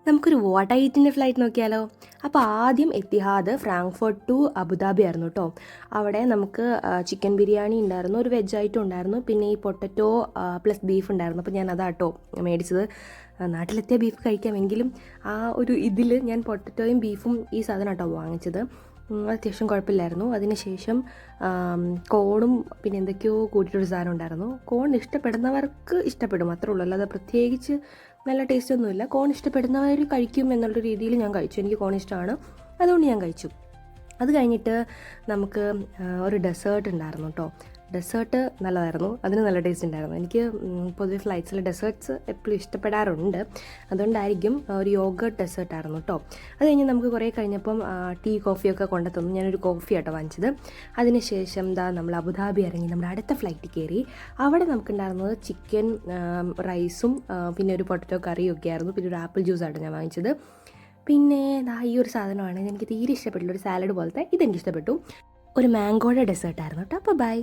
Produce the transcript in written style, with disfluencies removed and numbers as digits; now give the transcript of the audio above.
നമുക്കൊരു what ഐറ്റിൻ്റെ flight നോക്കിയാലോ. അപ്പോൾ ആദ്യം എത്തിഹാദ് ഫ്രാങ്ക്ഫർട്ട് ടു അബുദാബി ആയിരുന്നു കേട്ടോ. അവിടെ നമുക്ക് ചിക്കൻ ബിരിയാണി ഉണ്ടായിരുന്നു, ഒരു വെജ് ഐറ്റം ഉണ്ടായിരുന്നു, പിന്നെ ഈ പൊട്ടറ്റോ പ്ലസ് ബീഫ് ഉണ്ടായിരുന്നു. അപ്പോൾ ഞാൻ അതാട്ടോ മേടിച്ചത്. നാട്ടിലെത്തിയ ബീഫ് കഴിക്കാമെങ്കിലും ആ ഒരു ഇതിൽ ഞാൻ പൊട്ടറ്റോയും ബീഫും ഈ സാധനം കേട്ടോ വാങ്ങിച്ചത്. അത്യാവശ്യം കുഴപ്പമില്ലായിരുന്നു. അതിനുശേഷം കോണും പിന്നെ എന്തൊക്കെയോ കൂട്ടിയിട്ടൊരു സാധനം ഉണ്ടായിരുന്നു. കോൺ ഇഷ്ടപ്പെടുന്നവർക്ക് ഇഷ്ടപ്പെടും, അത്രേ ഉള്ളൂ. അല്ലാതെ പ്രത്യേകിച്ച് നല്ല ടേസ്റ്റ് ഒന്നുമില്ല. കോൺ ഇഷ്ടപ്പെടുന്നവർ കഴിക്കും എന്നുള്ള രീതിയിൽ ഞാൻ കഴിച്ചു. എനിക്ക് കോൺ ഇഷ്ടമാണ്, അതുകൊണ്ട് ഞാൻ കഴിച്ചു. അത് കഴിഞ്ഞിട്ട് നമുക്ക് ഒരു ഡെസേർട്ട് ഉണ്ടായിരുന്നു കേട്ടോ. ഡെസേർട്ട് നല്ലതായിരുന്നു, അതിന് നല്ല ടേസ്റ്റ് ഉണ്ടായിരുന്നു. എനിക്ക് പൊതുവെ ഫ്ലൈറ്റ്സിൽ ഡെസേർട്ട്സ് എപ്പോഴും ഇഷ്ടപ്പെടാറുണ്ട്, അതുകൊണ്ടായിരിക്കും. ഒരു യോഗർട്ട് ഡെസേർട്ടായിരുന്നു കേട്ടോ. അത് കഴിഞ്ഞ് നമുക്ക് കുറേ കഴിഞ്ഞപ്പം ടീ കോഫിയൊക്കെ കൊണ്ടുതന്നു. ഞാനൊരു കോഫി ആട്ടോ വാങ്ങിച്ചത്. അതിനുശേഷം നമ്മൾ അബുദാബി ഇറങ്ങി നമ്മുടെ അടുത്ത ഫ്ലൈറ്റ് കയറി. അവിടെ നമുക്കുണ്ടായിരുന്നത് ചിക്കൻ റൈസും പിന്നെ ഒരു പൊട്ടറ്റോ കറിയും ഒക്കെ ആയിരുന്നു. പിന്നെ ഒരു ആപ്പിൾ ജ്യൂസാട്ടോ ഞാൻ വാങ്ങിച്ചത്. പിന്നെ ഈ ഒരു സാധനമാണ് എനിക്ക് തീരെ ഇഷ്ടപ്പെട്ടില്ല, ഒരു സാലഡ് പോലത്തെ. ഇതെനിക്ക് ഇഷ്ടപ്പെട്ടു. ഒരു മാംഗോയുടെ ഡെസേർട്ടായിരുന്നു കേട്ടോ. അപ്പോൾ ബൈ.